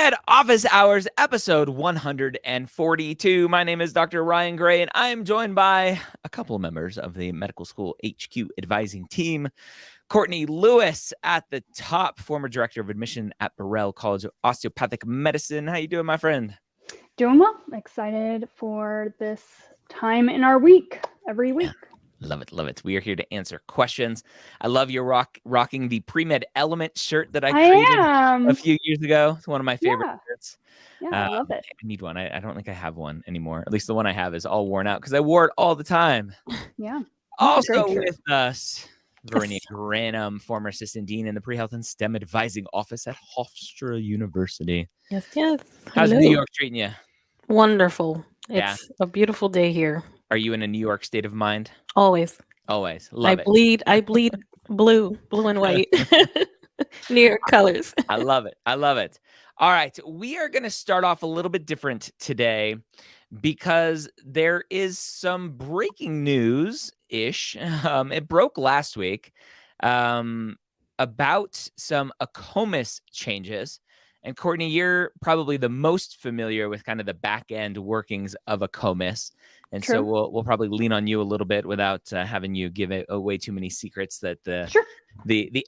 Premed Office Hours, episode 142. My name is Dr. Ryan Gray, and I am joined by a couple of members of the Medical School HQ advising team. Courtney Lewis at the top, former director of admission at Burrell College of Osteopathic Medicine. How you doing, my friend? Doing well. Excited for this time in our week, every week. Yeah. Love it, love it. We are here to answer questions. I love your rocking the Premed Element shirt that I created a few years ago. It's one of my favorite shirts. Yeah, I love it. I need one. I don't think I have one anymore. At least the one I have is all worn out because I wore it all the time. Yeah. Also with us, Verena Granum, former assistant dean in the Pre-Health and STEM Advising Office at Hofstra University. Yes. How's New York treating you? Wonderful. It's a beautiful day here. Are you in a New York state of mind? Always. Love it. I bleed blue and white. New York colors. I love it. All right. We are going to start off a little bit different today because there is some breaking news-ish. It broke last week about some ACOMIS changes. And Courtney, you're probably the most familiar with kind of the back end workings of ACOMIS. And so we'll probably lean on you a little bit without having you give away too many secrets that the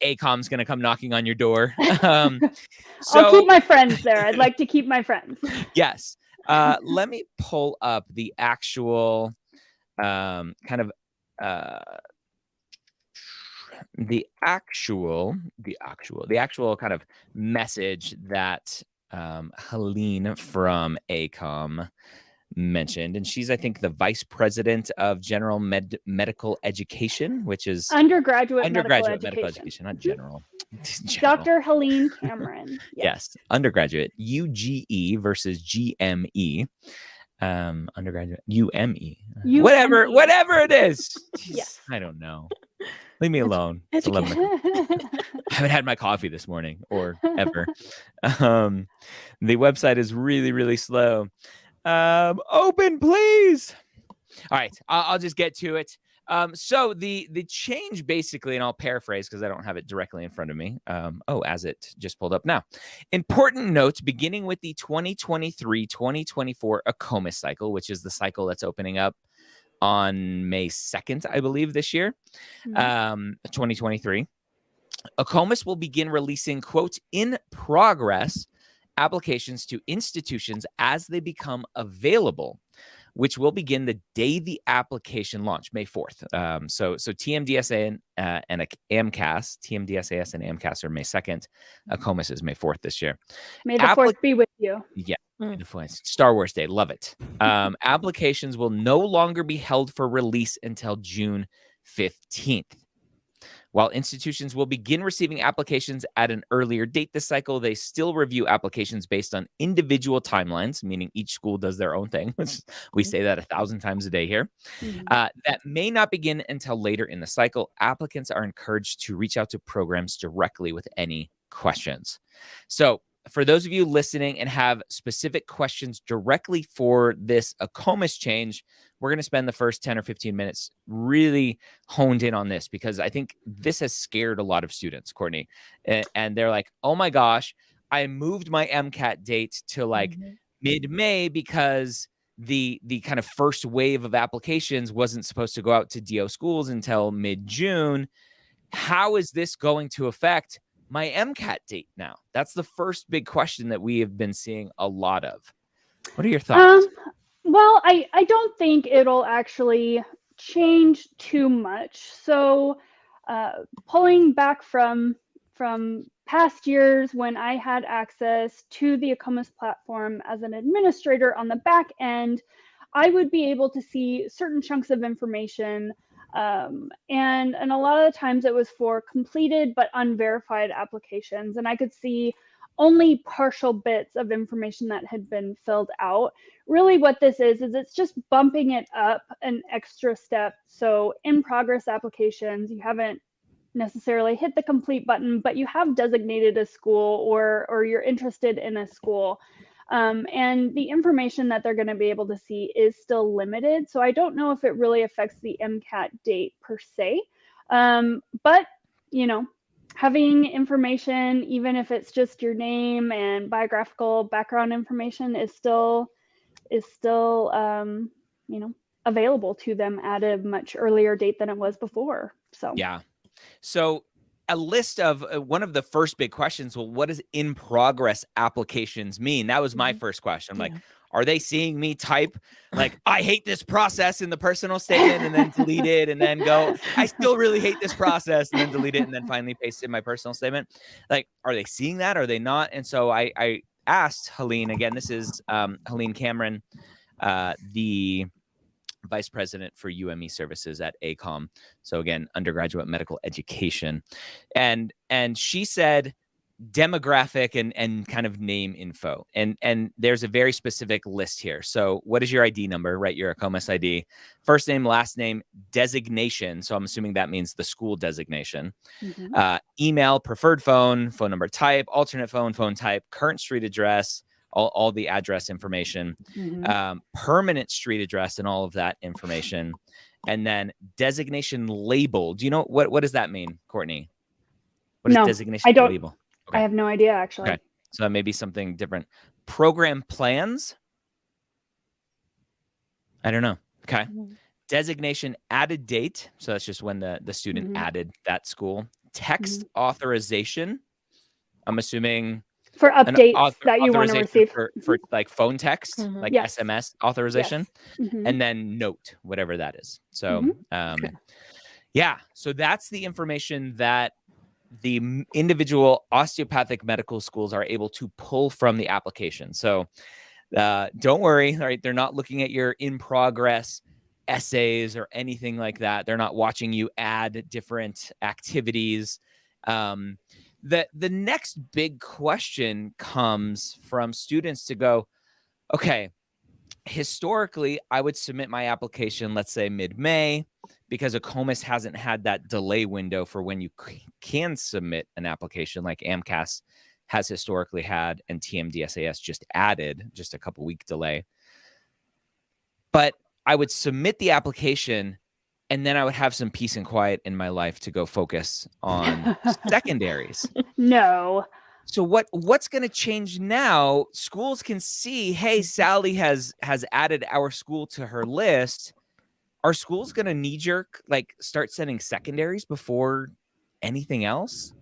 ACOM's going to come knocking on your door. I'll keep my friends there. I'd like to keep my friends. Yes. Let me pull up the actual kind of message that Helene from ACOM mentioned, and she's, I think, the vice president of general medical education, which is undergraduate medical education, not general. Dr. Helene Cameron. Yes, undergraduate UGE versus GME. Undergraduate UME. Whatever it is. Yes. I don't know. Leave me alone. It's 11. I haven't had my coffee this morning or ever. The website is really, really slow. Open, please. All right, I'll just get to it. So the change basically, and I'll paraphrase because I don't have it directly in front of me. As it just pulled up now. Important notes beginning with the 2023-2024 ACOMIS cycle, which is the cycle that's opening up on May 2nd, I believe, this year, 2023. ACOMIS will begin releasing, quote, in progress applications to institutions as they become available, which will begin the day the application launch, May 4th. So TMDSA and AMCAS, TMDSAS and AMCAS are May 2nd. ACOMIS is May 4th this year. May the 4th be with you. Yeah. Star Wars Day. Love it. Applications will no longer be held for release until June 15th. While institutions will begin receiving applications at an earlier date this cycle, they still review applications based on individual timelines, meaning each school does their own thing. We say that 1,000 times a day here. That may not begin until later in the cycle. Applicants are encouraged to reach out to programs directly with any questions. So for those of you listening and have specific questions directly for this ACOMIS change, we're going to spend the first 10 or 15 minutes really honed in on this because I think this has scared a lot of students, Courtney. And they're like, oh my gosh, I moved my MCAT date to like mid-May because the kind of first wave of applications wasn't supposed to go out to DO schools until mid-June. How is this going to affect my MCAT date now? That's the first big question that we have been seeing a lot of. What are your thoughts? Well, I don't think it'll actually change too much. So pulling back from past years when I had access to the ACOMIS platform as an administrator on the back end, I would be able to see certain chunks of information. And a lot of the times it was for completed but unverified applications. And I could see only partial bits of information that had been filled out. Really what this is it's just bumping it up an extra step. So in progress applications, you haven't necessarily hit the complete button, but you have designated a school or you're interested in a school. And the information that they're going to be able to see is still limited. So I don't know if it really affects the MCAT date per se. But, you know, having information, even if it's just your name and biographical background information, is still available to them at a much earlier date than it was before. So Yeah. So a list of one of the first big questions, well, what does in progress applications mean? That was my first question. I'm like, are they seeing me type like, I hate this process in the personal statement and then delete it and then go, I still really hate this process and then delete it and then finally paste it in my personal statement? Like, are they seeing that? Are they not? And so I asked Helene, again, this is Helene Cameron, the vice president for UME services at ACOM. So again, undergraduate medical education. And she said demographic and kind of name info. And there's a very specific list here. So what is your ID number, right? Your ACOMAS ID, first name, last name, designation. So I'm assuming that means the school designation, email, preferred phone number type, alternate phone type, current street address, all the address information, permanent street address and all of that information. And then designation label. Do you know what does that mean, Courtney? What is designation I don't, label? Okay. I have no idea, actually. Okay. So that may be something different. Program plans? I don't know. Okay. Designation added date. So that's just when the student added that school. Text authorization. I'm assuming for updates that you want to receive for like phone text, like SMS authorization, and then note, whatever that is. So, yeah. So that's the information that the individual osteopathic medical schools are able to pull from the application. So don't worry, right? They're not looking at your in progress essays or anything like that. They're not watching you add different activities. The next big question comes from students to go, okay, historically, I would submit my application, let's say mid-May, because ACOMAS hasn't had that delay window for when you can submit an application like AMCAS has historically had, and TMDSAS just added just a couple week delay. But I would submit the application, and then I would have some peace and quiet in my life to go focus on secondaries. No. So what's going to change now? Schools can see, hey, Sally has added our school to her list. Are schools going to knee-jerk, like, start sending secondaries before anything else?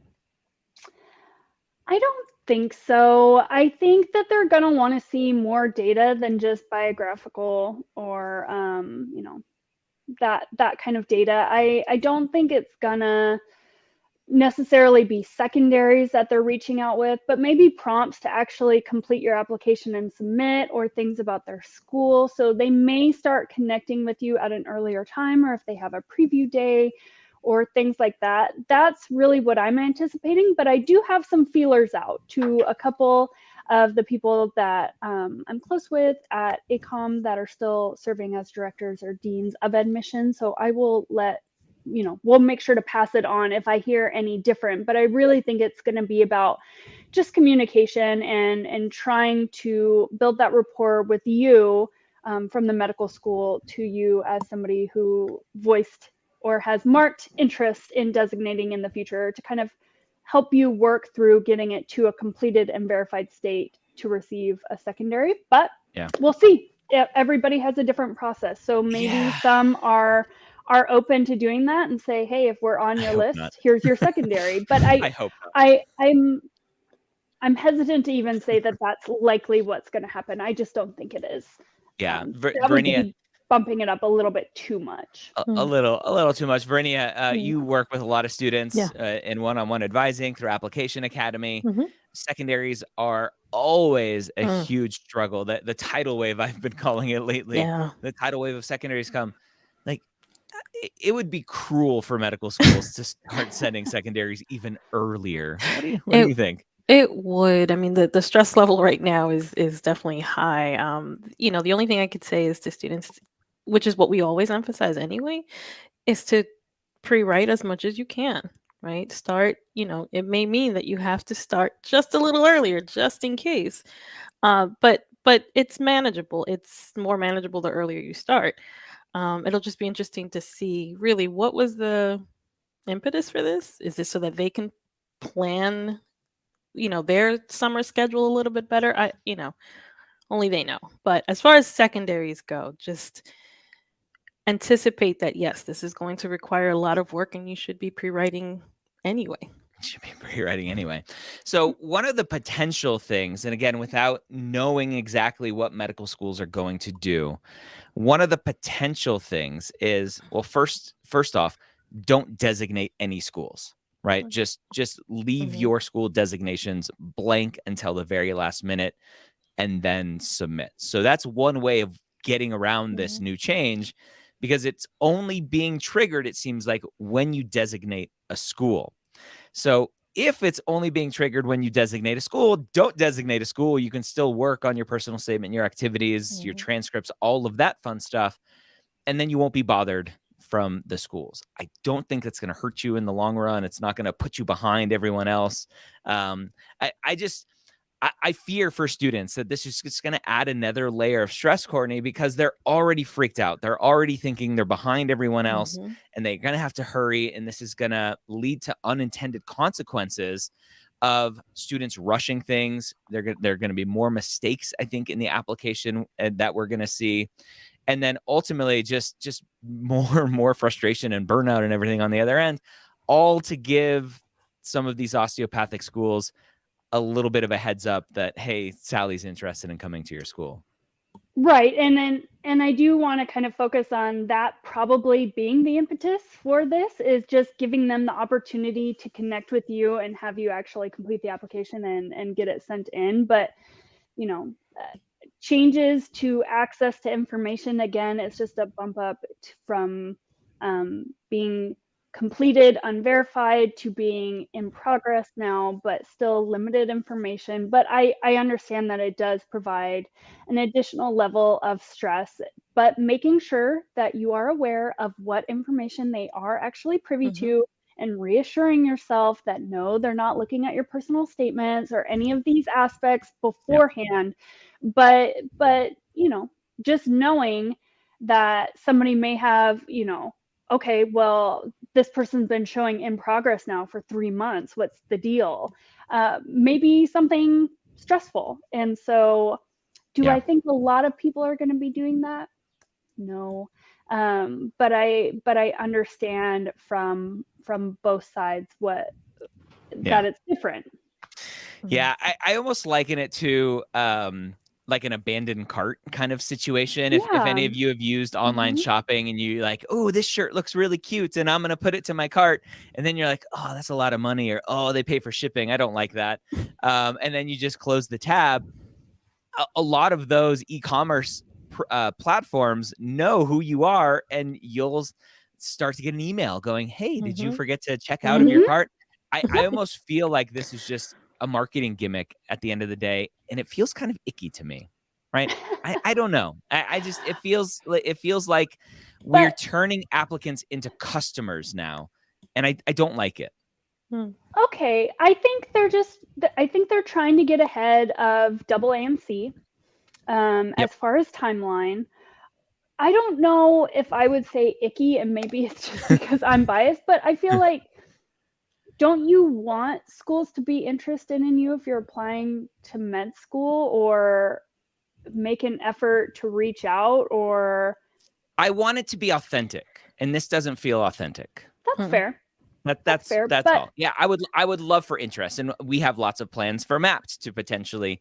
I don't think so. I think that they're going to want to see more data than just biographical or, that kind of data. I don't think it's going to necessarily be secondaries that they're reaching out with, but maybe prompts to actually complete your application and submit, or things about their school. So they may start connecting with you at an earlier time, or if they have a preview day or things like that. That's really what I'm anticipating, but I do have some feelers out to a couple of the people that I'm close with at ACOM that are still serving as directors or deans of admission. So I will we'll make sure to pass it on if I hear any different, but I really think it's going to be about just communication and trying to build that rapport with you from the medical school to you as somebody who voiced or has marked interest in designating in the future, to kind of help you work through getting it to a completed and verified state to receive a secondary. But we'll see. Everybody has a different process. So maybe some are open to doing that and say, hey, if we're on your list, here's your secondary. But I hope not. I'm hesitant to even say that that's likely what's going to happen. I just don't think it is. Yeah, that would be bumping it up a little bit too much. A little too much. Vernia, you work with a lot of students in one-on-one advising through Application Academy. Secondaries are always a huge struggle. The tidal wave, I've been calling it lately. The tidal wave of secondaries come. Like, it would be cruel for medical schools to start sending secondaries even earlier. What do you think? It would. I mean, the stress level right now is definitely high. The only thing I could say is to students, which is what we always emphasize anyway, is to pre-write as much as you can, right? Start, it may mean that you have to start just a little earlier, just in case. But it's manageable. It's more manageable the earlier you start. It'll just be interesting to see really what was the impetus for this. Is this so that they can plan, their summer schedule a little bit better. Only they know. But as far as secondaries go, just anticipate that, yes, this is going to require a lot of work and you should be pre-writing anyway. Should be pre-writing anyway. So one of the potential things, and again, without knowing exactly what medical schools are going to do, one of the potential things is, well, first off, don't designate any schools, right? Just leave your school designations blank until the very last minute and then submit. So that's one way of getting around this new change, because it's only being triggered, it seems like, when you designate a school. So if it's only being triggered when you designate a school, don't designate a school. You can still work on your personal statement, your activities, your transcripts, all of that fun stuff. And then you won't be bothered from the schools. I don't think that's going to hurt you in the long run. It's not going to put you behind everyone else. I fear for students that this is just going to add another layer of stress, Courtney, because they're already freaked out. They're already thinking they're behind everyone else, and they're going to have to hurry. And this is going to lead to unintended consequences of students rushing things. There are going to be more mistakes, I think, in the application that we're going to see. And then ultimately just more and more frustration and burnout and everything on the other end, all to give some of these osteopathic schools a little bit of a heads up that, hey, Sally's interested in coming to your school. Right. And I do want to kind of focus on that probably being the impetus for this, is just giving them the opportunity to connect with you and have you actually complete the application and get it sent in. But, changes to access to information, again, it's just a bump up from being completed unverified to being in progress now, but still limited information. But I understand that it does provide an additional level of stress, but making sure that you are aware of what information they are actually privy to, and reassuring yourself that no, they're not looking at your personal statements or any of these aspects beforehand. But just knowing that somebody may have, okay, well, this person's been showing in progress now for 3 months. What's the deal? Maybe something stressful. And so do I think a lot of people are going to be doing that? No. But I understand from both sides that it's different. Yeah, I almost liken it to like an abandoned cart kind of situation. If any of you have used online shopping and you like, oh, this shirt looks really cute and I'm going to put it to my cart. And then you're like, oh, that's a lot of money, or, oh, they pay for shipping, I don't like that. And then you just close the tab. A lot of those e-commerce platforms know who you are, and you'll start to get an email going, hey, did you forget to check out of your cart? I almost feel like this is just a marketing gimmick at the end of the day, and it feels kind of icky to me, right? I don't know. It feels like we're turning applicants into customers now, and I don't like it. Okay, I think they're trying to get ahead of AAMC as far as timeline. I don't know if I would say icky, and maybe it's just because I'm biased, but I feel like, don't you want schools to be interested in you if you're applying to med school, or make an effort to reach out? Or I want it to be authentic, and this doesn't feel authentic. That's fair. That's fair, that's all. Yeah, I would love for interest, and we have lots of plans for MAPT to potentially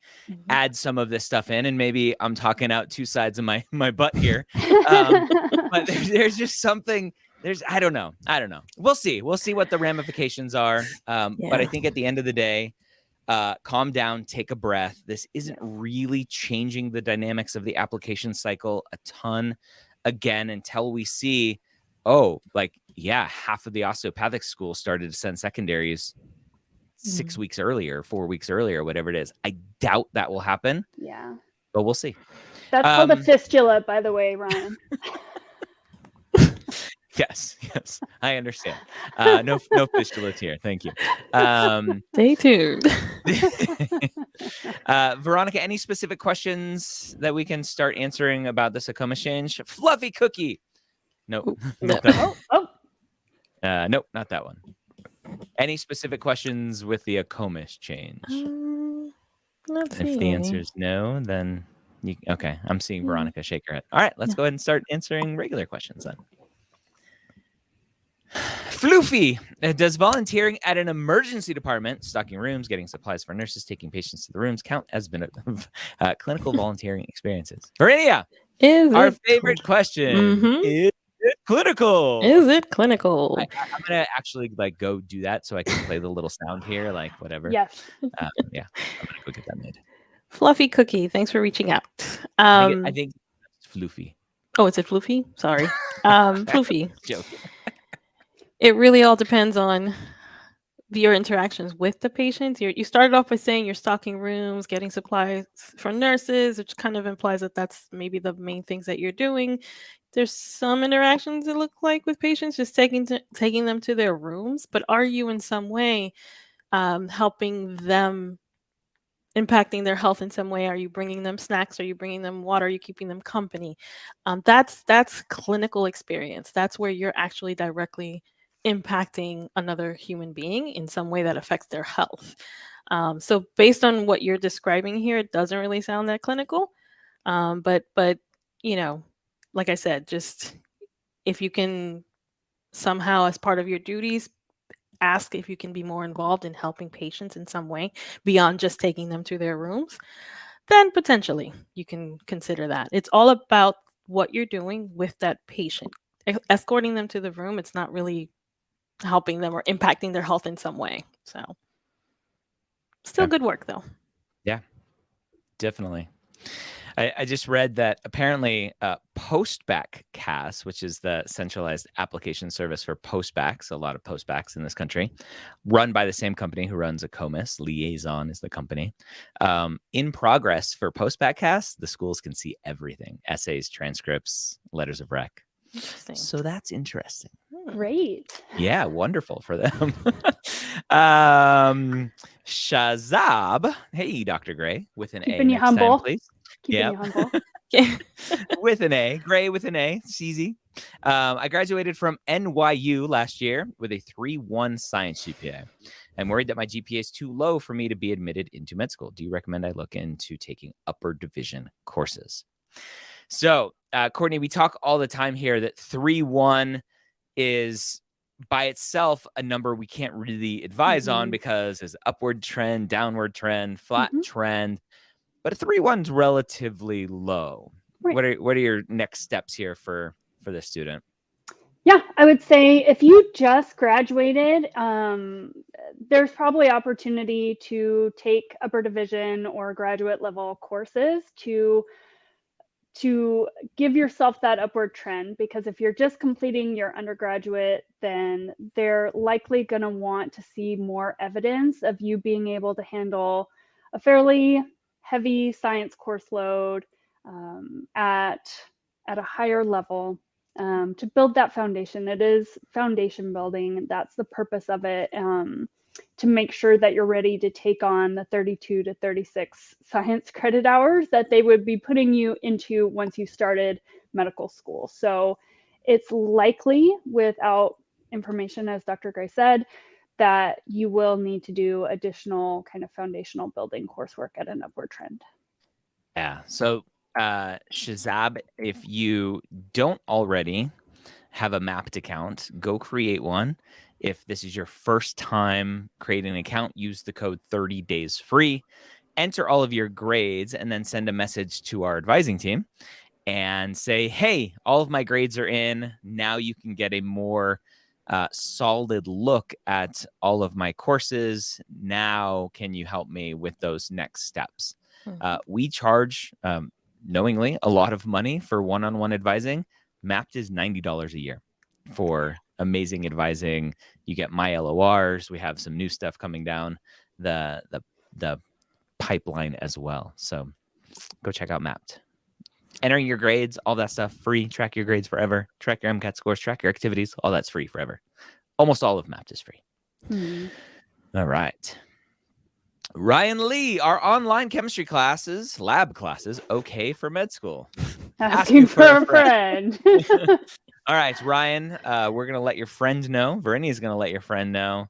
add some of this stuff in. And maybe I'm talking out two sides of my butt here, but there's just something. I don't know. We'll see what the ramifications are. But I think at the end of the day, calm down, take a breath. This isn't really changing the dynamics of the application cycle a ton again, until we see, half of the osteopathic schools started to send secondaries 6 weeks earlier, 4 weeks earlier, whatever it is. I doubt that will happen. Yeah. But we'll see. That's called a fistula, by the way, Ryan. Yes, I understand. No fistulas here. Thank you. Stay tuned. Veronica, any specific questions that we can start answering about the Sakoma change? Fluffy cookie. No. Oh. Nope, not that one. Any specific questions with the ACOMIS change? Not If seeing the any. answer is no, then okay. I'm seeing Mm. Veronica shake her head. All right, let's Yeah. go ahead and start answering regular questions then. Floofy, does volunteering at an emergency department, stocking rooms, getting supplies for nurses, taking patients to the rooms count as clinical volunteering experiences? Verinia, Is our it favorite question. Mhm. Is it clinical? Is it clinical? I'm gonna actually go do that so I can play the little sound here, whatever. Yes. Yeah, I'm gonna go get that made. Fluffy Cookie, thanks for reaching out. I think it's floofy. Oh, is it floofy? Sorry. Floofy. Joking. It really all depends on your interactions with the patients. You started off by saying you're stocking rooms, getting supplies for nurses, which kind of implies that that's maybe the main things that you're doing. There's some interactions that look like with patients, just taking them to their rooms, but are you in some way helping them, impacting their health in some way? Are you bringing them snacks? Are you bringing them water? Are you keeping them company? That's clinical experience. That's where you're actually directly impacting another human being in some way that affects their health. So based on what you're describing here, it doesn't really sound that clinical. But you know, like I said, just if you can somehow, as part of your duties, ask if you can be more involved in helping patients in some way beyond just taking them to their rooms, then potentially you can consider that. It's all about what you're doing with that patient. Escorting them to the room, it's not really helping them or impacting their health in some way. So, still good work though. Yeah, definitely. I just read that apparently Postback CAS, which is the centralized application service for postbacks, a lot of postbacks in this country, run by the same company who runs ACOMIS, Liaison is the company. In progress for Postback CAS, the schools can see everything: essays, transcripts, letters of rec. Interesting. So that's interesting. Great. Yeah, wonderful for them. Shazab, hey, Dr. Gray, with an Keeping A you next time, humble. please. Keeping Yep. you humble. With an A, Gray with an A, it's easy. I graduated from NYU last year with a 3.1 science GPA. I'm worried that my GPA is too low for me to be admitted into med school. Do you recommend I look into taking upper division courses? So, Courtney, we talk all the time here that 3.1 is by itself a number we can't really advise on because there's upward trend, downward trend, flat trend. But a 3.1 is relatively low. Right. What are your next steps here for the student? Yeah, I would say if you just graduated, there's probably opportunity to take upper division or graduate level courses to give yourself that upward trend, because if you're just completing your undergraduate, then they're likely going to want to see more evidence of you being able to handle a fairly heavy science course load at a higher level, to build that foundation. It is foundation building. That's the purpose of it. To make sure that you're ready to take on the 32 to 36 science credit hours that they would be putting you into once you started medical school. So it's likely, without information, as Dr. Gray said, that you will need to do additional kind of foundational building coursework at an upward trend. Yeah. So, Shazab, if you don't already have a Mapped account, go create one. If this is your first time creating an account, use the code 30 days free, enter all of your grades, and then send a message to our advising team and say, hey, all of my grades are in. Now you can get a more solid look at all of my courses. Now, can you help me with those next steps? We charge, knowingly, a lot of money for one-on-one advising. Mapped is $90 a year for amazing advising. You get my LORs. We have some new stuff coming down the pipeline as well. So go check out Mapped. Entering your grades, all that stuff, free. Track your grades forever. Track your MCAT scores. Track your activities. All that's free forever. Almost all of Mapped is free. All right. Ryan Lee, our online chemistry classes, lab classes, okay for med school? Asking for a friend. All right, Ryan, we're going to let your friend know. Verenia is going to let your friend know.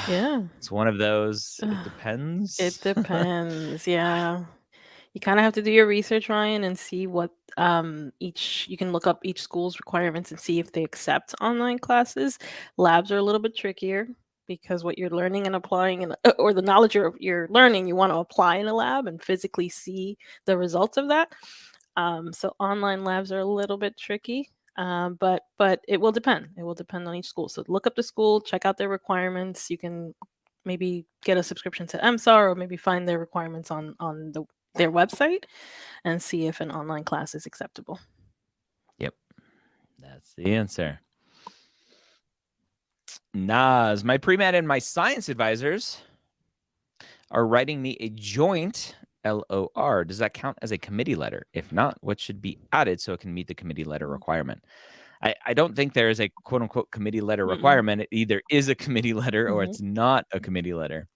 Yeah. It's one of those. It It depends. depends. Yeah. You kind of have to do your research, Ryan, and see what each you can look up each school's requirements and see if they accept online classes. Labs are a little bit trickier because what you're learning and applying in or the knowledge you're learning, you want to apply in a lab and physically see the results of that. So online labs are a little bit tricky. But it will depend. It will depend on each school. So look up the school, check out their requirements. You can maybe get a subscription to MSAR or maybe find their requirements on their website and see if an online class is acceptable. Yep. That's the answer. Nas, my pre-med and my science advisors are writing me a joint LOR. Does that count as a committee letter? If not, what should be added so it can meet the committee letter requirement? I don't think there is a quote unquote committee letter requirement. It either is a committee letter or it's not a committee letter.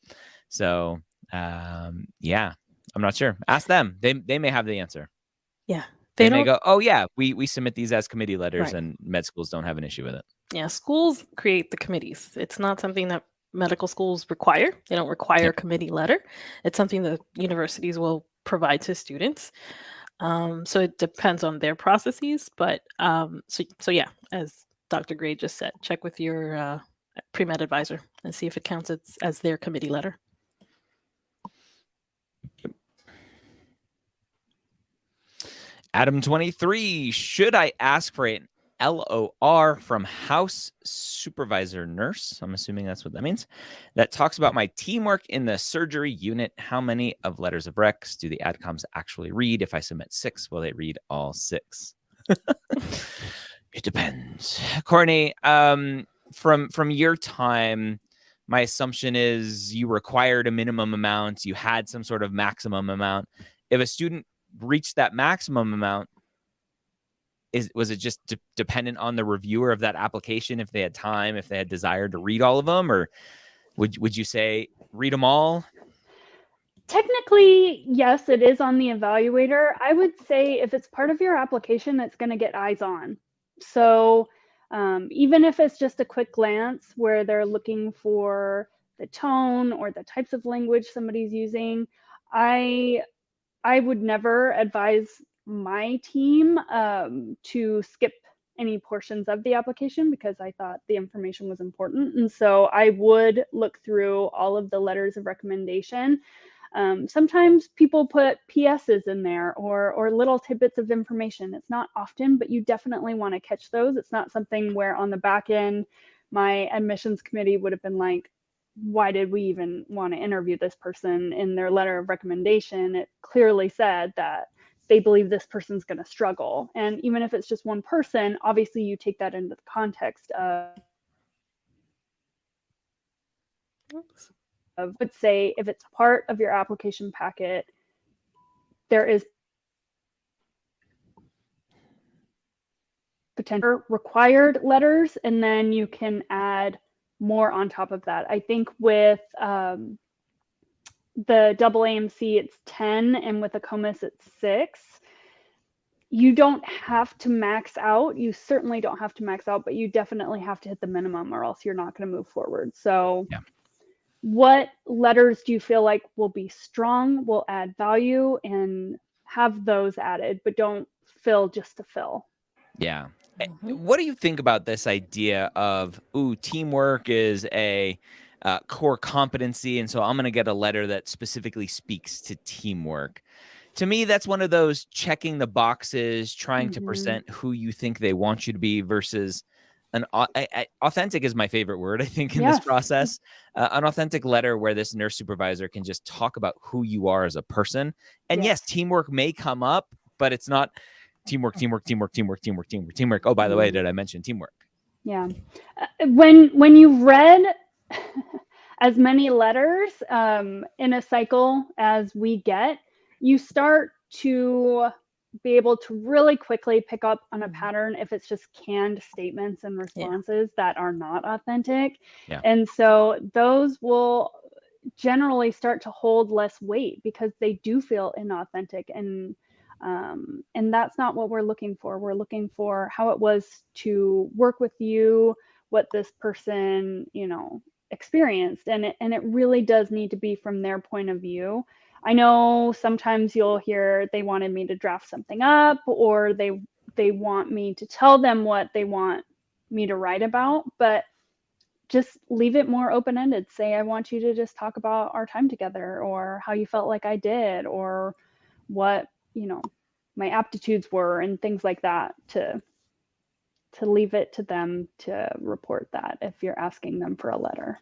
So, yeah, I'm not sure. Ask them. They may have the answer. Yeah. They may go, oh, yeah, we submit these as committee letters, Right. and med schools don't have an issue with it. Yeah, schools create the committees. It's not something that medical schools require. They don't require a committee letter. It's something that universities will provide to students. So it depends on their processes. But so yeah, as Dr. Gray just said, check with your pre-med advisor and see if it counts as their committee letter. Adam 23, should I ask for an LOR from house supervisor nurse? I'm assuming that's what that means. That talks about my teamwork in the surgery unit. How many of letters of recs do the adcoms actually read? If I submit 6, will they read all 6? It depends. Courtney, from your time, my assumption is you required a minimum amount. You had some sort of maximum amount. If a student reached that maximum amount, was it just dependent on the reviewer of that application, if they had time, if they had desire to read all of them, or would you say read them all? Technically, yes, it is on the evaluator. I would say if it's part of your application, it's going to get eyes on. So even if it's just a quick glance where they're looking for the tone or the types of language somebody's using, I would never advise my team to skip any portions of the application because I thought the information was important. And so I would look through all of the letters of recommendation. Sometimes people put PSs in there or little tidbits of information. It's not often, but you definitely want to catch those. It's not something where on the back end, my admissions committee would have been like, why did we even want to interview this person? In their letter of recommendation, it clearly said that they believe this person's going to struggle. And even if it's just one person, obviously you take that into the context of would say if it's part of your application packet, there is potential required letters, and then you can add more on top of that. I think with the double AMC, it's 10, and with a COMIS, it's 6. You don't have to max out. You certainly don't have to max out, but you definitely have to hit the minimum or else you're not going to move forward. So yeah. What letters do you feel like will be strong, will add value, and have those added, but don't fill just to fill? Yeah. What do you think about this idea of, teamwork is a core competency, and so I'm going to get a letter that specifically speaks to teamwork? To me, that's one of those checking the boxes, trying to present who you think they want you to be versus authentic is my favorite word, I think, in this process. An authentic letter where this nurse supervisor can just talk about who you are as a person. And yes, teamwork may come up, but it's not teamwork. Oh, by the way, did I mention teamwork? Yeah. When you read as many letters in a cycle as we get, you start to be able to really quickly pick up on a pattern if it's just canned statements and responses that are not authentic. And so those will generally start to hold less weight because they do feel inauthentic, and that's not what we're looking for. We're looking for how it was to work with you, what this person, experienced, and it really does need to be from their point of view. I know sometimes you'll hear they wanted me to draft something up, or they want me to tell them what they want me to write about, but just leave it more open-ended. Say, I want you to just talk about our time together, or how you felt like I did, or what, my aptitudes were, and things like that, to leave it to them to report that if you're asking them for a letter.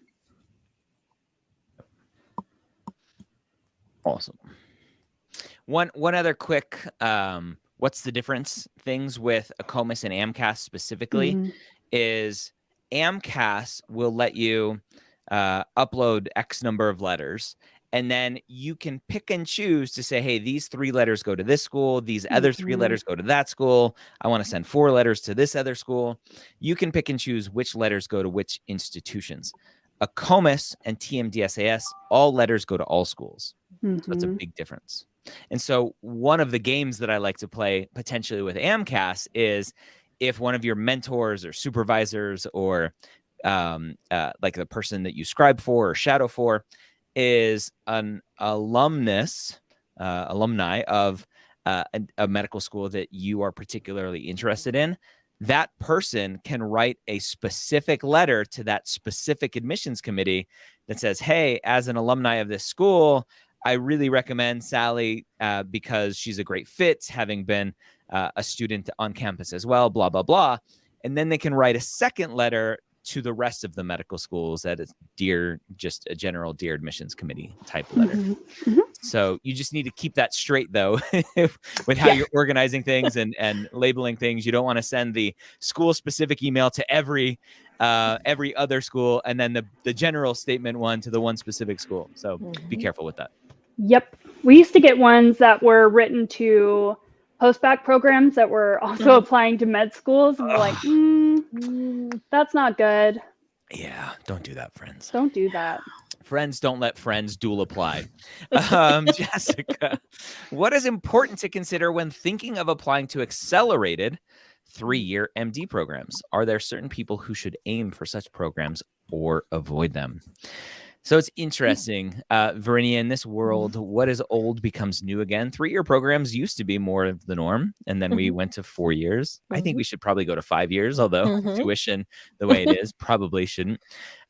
Awesome. One other quick what's the difference things with AACOMAS and AMCAS specifically is AMCAS will let you upload X number of letters, and then you can pick and choose to say, hey, these 3 letters go to this school, these other 3 letters go to that school, I want to send 4 letters to this other school. You can pick and choose which letters go to which institutions. AACOMAS and TMDSAS, all letters go to all schools. So that's a big difference. And so one of the games that I like to play potentially with AMCAS is if one of your mentors or supervisors or like the person that you scribe for or shadow for is an alumni of a medical school that you are particularly interested in, that person can write a specific letter to that specific admissions committee that says, hey, as an alumni of this school, I really recommend Sally because she's a great fit, having been a student on campus as well, blah, blah, blah. And then they can write a second letter to the rest of the medical schools that is just a general dear admissions committee type letter. So you just need to keep that straight, though, with how you're organizing things and labeling things. You don't want to send the school-specific email to every other school, and then the general statement one to the one specific school. So be careful with that. Yep. We used to get ones that were written to post-bac programs that were also applying to med schools, and we're like, that's not good. Yeah, don't do that, friends. Don't do that. Friends, don't let friends dual apply. Jessica, what is important to consider when thinking of applying to accelerated 3-year MD programs? Are there certain people who should aim for such programs or avoid them? So it's interesting, Verinia, in this world, what is old becomes new again. 3-year programs used to be more of the norm, and then we went to 4 years. I think we should probably go to 5 years, although tuition, the way it is, probably shouldn't.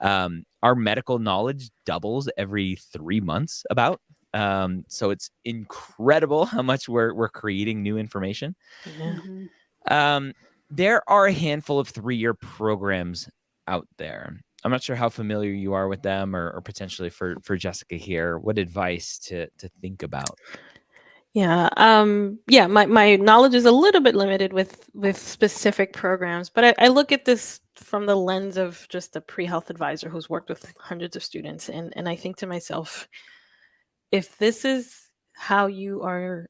Our medical knowledge doubles every 3 months about. So it's incredible how much we're creating new information. There are a handful of 3-year programs out there. I'm not sure how familiar you are with them, or potentially for Jessica here, what advice to think about? My knowledge is a little bit limited with specific programs, but I look at this from the lens of just a pre-health advisor who's worked with hundreds of students, and I think to myself, if this is how you are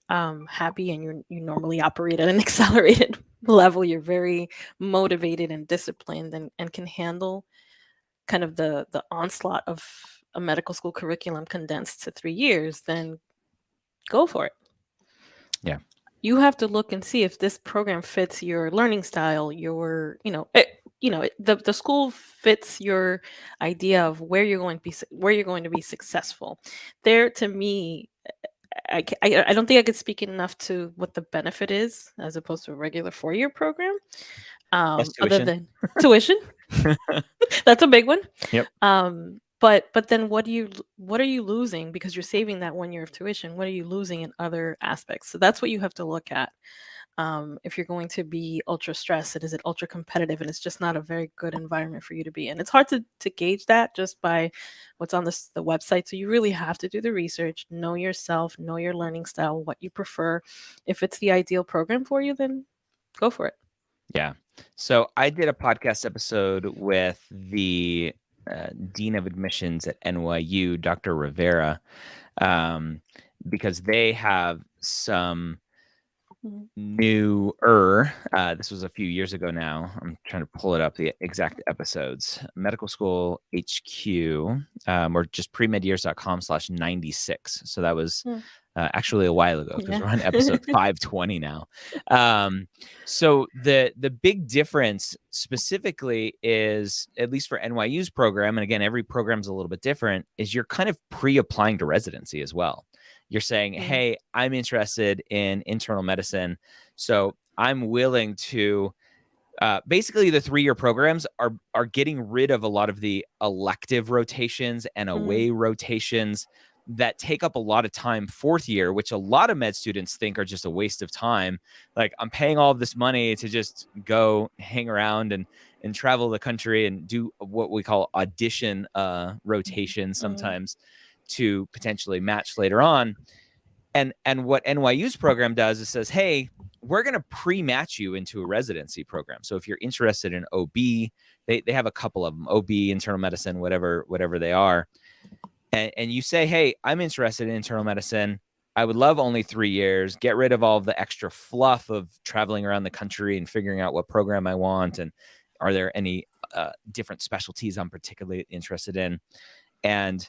happy and you normally operate at an accelerated level, you're very motivated and disciplined and can handle kind of the onslaught of a medical school curriculum condensed to 3 years, then go for it. Yeah. You have to look and see if this program fits your learning style, your, the school fits your idea of where you're going to be successful. There, to me, I don't think I could speak enough to what the benefit is as opposed to a regular 4-year program. Other than tuition. That's a big one. Yep. But then what are you losing because you're saving that 1 year of tuition? What are you losing in other aspects? So that's what you have to look at. If you're going to be ultra stressed, is it ultra competitive, and it's just not a very good environment for you to be in. It's hard to gauge that just by what's on the website. So you really have to do the research, know yourself, know your learning style, what you prefer. If it's the ideal program for you, then go for it. Yeah. So I did a podcast episode with the Dean of Admissions at NYU, Dr. Rivera, because they have some newer, this was a few years ago now, I'm trying to pull it up, the exact episodes, Medical School HQ, or just premedyears.com/96. So that was actually a while ago, because Yeah. we're on episode 520 now. So the big difference specifically is, at least for NYU's program, and again, every program's a little bit different, is you're kind of pre-applying to residency as well. You're saying, hey, I'm interested in internal medicine, so I'm willing to basically the 3-year programs are getting rid of a lot of the elective rotations and away rotations that take up a lot of time 4th year, which a lot of med students think are just a waste of time. Like, I'm paying all of this money to just go hang around and travel the country and do what we call audition rotations sometimes to potentially match later on. And what NYU's program does is says, hey, we're going to pre-match you into a residency program. So if you're interested in OB, they have a couple of them, OB, internal medicine, whatever they are. And you say, hey, I'm interested in internal medicine. I would love only 3 years, get rid of all of the extra fluff of traveling around the country and figuring out what program I want. And are there any different specialties I'm particularly interested in? And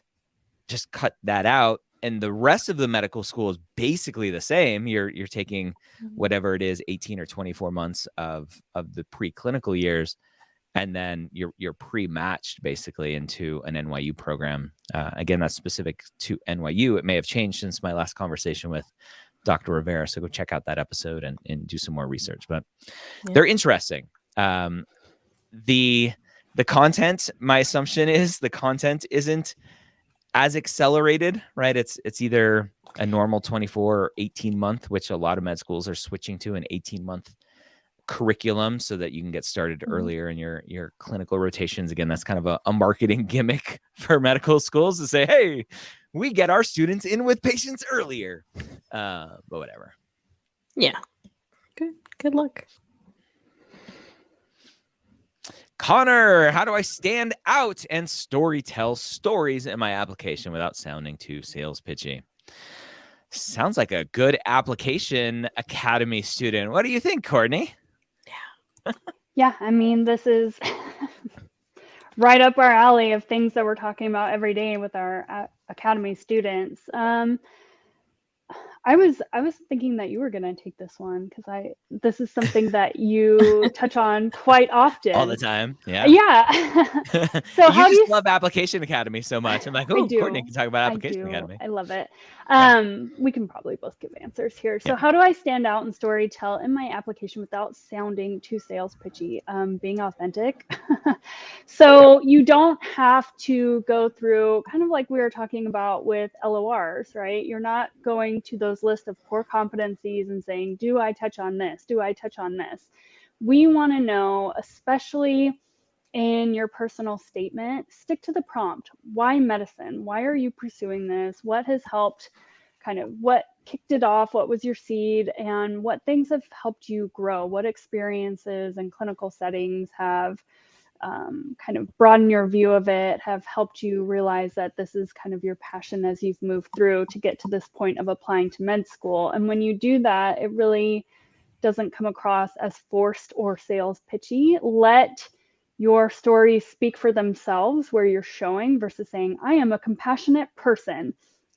just cut that out. And the rest of the medical school is basically the same. You're taking whatever it is, 18 or 24 months of the preclinical years, and then you're pre-matched basically into an NYU program. Again, that's specific to NYU. It may have changed since my last conversation with Dr. Rivera, so go check out that episode and do some more research. But they're interesting. The content, my assumption is the content isn't as accelerated, right? It's either a normal 24 or 18 month, which a lot of med schools are switching to an 18-month curriculum so that you can get started earlier in your clinical rotations. Again, that's kind of a marketing gimmick for medical schools to say, hey, we get our students in with patients earlier. But whatever. Yeah. Good luck. Connor, how do I stand out and tell stories in my application without sounding too sales pitchy? Sounds like a good application academy student. What do you think, Courtney? Yeah, I mean, this is right up our alley of things that we're talking about every day with our academy students. I was thinking that you were going to take this one because this is something that you touch on quite often. All the time. Yeah. Yeah. So you how do you love Application Academy so much? I'm like, oh, Courtney can talk about Application Academy. I love it. We can probably both give answers here. So how do I stand out and story tell in my application without sounding too sales pitchy? Being authentic. So you don't have to go through kind of like we were talking about with LORs, right? You're not going to those lists of core competencies and saying, do I touch on this? Do I touch on this? We want to know, especially in your personal statement, stick to the prompt. Why medicine? Why are you pursuing this? What has helped, kind of what kicked it off? What was your seed? And what things have helped you grow? What experiences and clinical settings have kind of broadened your view of it, have helped you realize that this is kind of your passion as you've moved through to get to this point of applying to med school? And when you do that, it really doesn't come across as forced or sales pitchy. Let your stories speak for themselves, where you're showing versus saying, I am a compassionate person.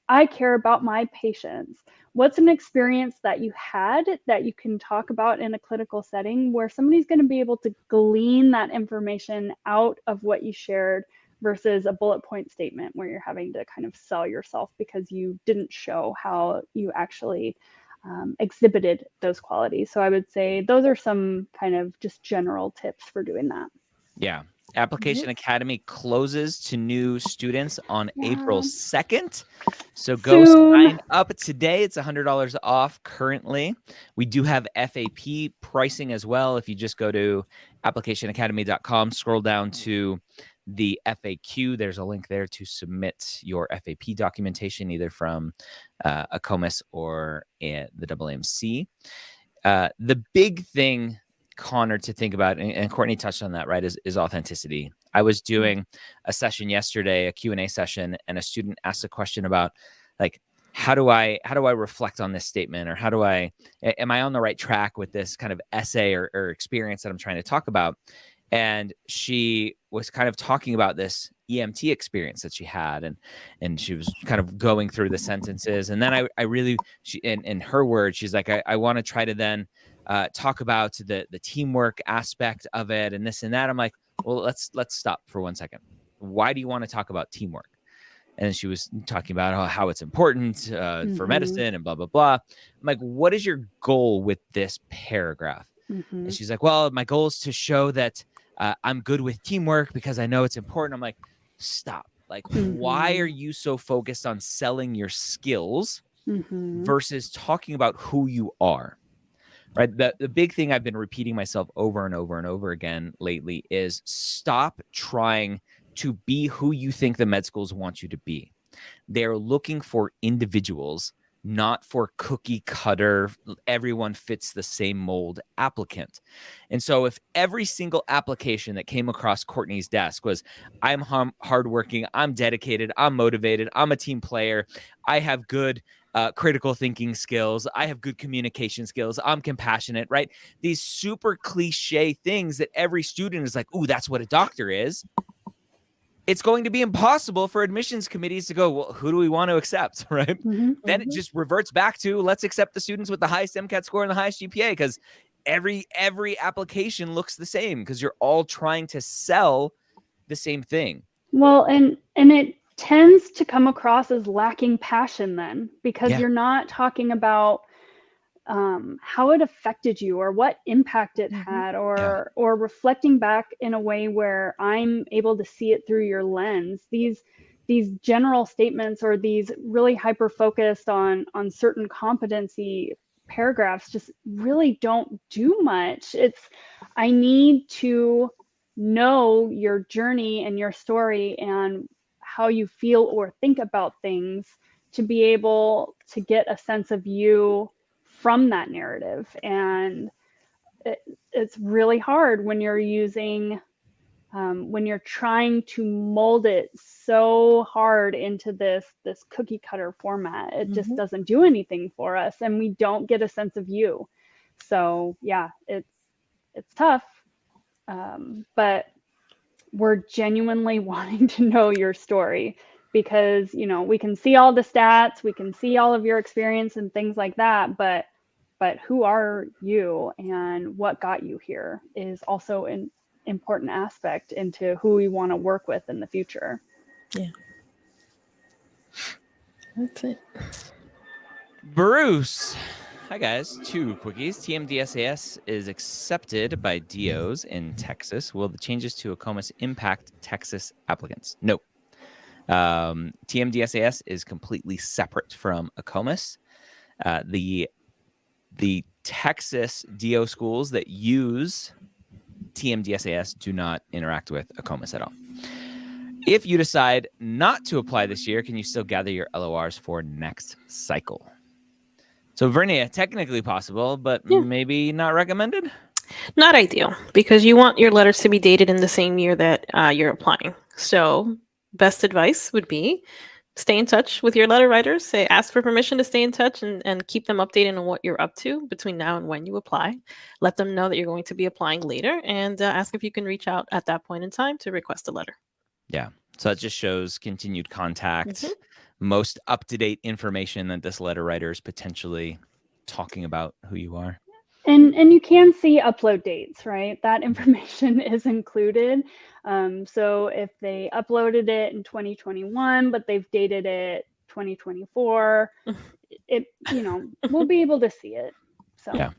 I care about my patients. What's an experience that you had that you can talk about in a clinical setting where somebody's going to be able to glean that information out of what you shared versus a bullet point statement where you're having to kind of sell yourself because you didn't show how you actually exhibited those qualities. So I would say those are some kind of just general tips for doing that. Yeah. Application Academy closes to new students on April 2nd. So go sign up today. It's $100 off currently. We do have FAP pricing as well. If you just go to applicationacademy.com, scroll down to the FAQ, there's a link there to submit your FAP documentation, either from ACOMAS or the AAMC. The big thing, Connor, to think about, and Courtney touched on that, right, is authenticity. I was doing a session yesterday, a Q&A session, and a student asked a question about, like, how do I reflect on this statement, or am I on the right track with this kind of essay or experience that I'm trying to talk about? And she was kind of talking about this EMT experience that she had, and she was kind of going through the sentences. And then I really, in her words, she's like, I want to try to then talk about the teamwork aspect of it and this and that. I'm like, well, let's stop for 1 second. Why do you want to talk about teamwork? And she was talking about how it's important for medicine and blah, blah, blah. I'm like, what is your goal with this paragraph? And she's like, well, my goal is to show that I'm good with teamwork because I know it's important. I'm like, stop. Like, why are you so focused on selling your skills versus talking about who you are? Right. The big thing I've been repeating myself over and over and over again lately is stop trying to be who you think the med schools want you to be. They're looking for individuals, not for cookie cutter, everyone fits the same mold applicant. And so if every single application that came across Courtney's desk was, I'm hardworking, I'm dedicated, I'm motivated, I'm a team player, I have good critical thinking skills, I have good communication skills, I'm compassionate, right? These super cliche things that every student is like, ooh, that's what a doctor is. It's going to be impossible for admissions committees to go, well, who do we want to accept, right? Then it just reverts back to, let's accept the students with the highest MCAT score and the highest GPA, because every application looks the same because you're all trying to sell the same thing. Well, and it tends to come across as lacking passion then, because you're not talking about how it affected you or what impact it had, or reflecting back in a way where I'm able to see it through your lens. These general statements or these really hyper focused on certain competency paragraphs just really don't do much. I need to know your journey and your story and how you feel or think about things to be able to get a sense of you from that narrative. And it's really hard when you're using, when you're trying to mold it so hard into this cookie cutter format. It just doesn't do anything for us, and we don't get a sense of you. So yeah, it's tough, but we're genuinely wanting to know your story, because we can see all the stats, we can see all of your experience and things like that, but who are you and what got you here is also an important aspect into who we want to work with in the future. Yeah, that's it. Bruce. Hi guys, 2 quickies. TMDSAS is accepted by DOs in Texas. Will the changes to ACOMAS impact Texas applicants? No. TMDSAS is completely separate from ACOMAS. The Texas DO schools that use TMDSAS do not interact with ACOMAS at all. If you decide not to apply this year, can you still gather your LORs for next cycle? So, Vernia, technically possible, but maybe not recommended? Not ideal, because you want your letters to be dated in the same year that you're applying. So, best advice would be stay in touch with your letter writers. Ask for permission to stay in touch and keep them updated on what you're up to between now and when you apply. Let them know that you're going to be applying later, and ask if you can reach out at that point in time to request a letter. Yeah. So that just shows continued contact, most up-to-date information that this letter writer is potentially talking about who you are. And you can see upload dates, right? That information is included. So if they uploaded it in 2021, but they've dated it 2024, we'll be able to see it. So yeah.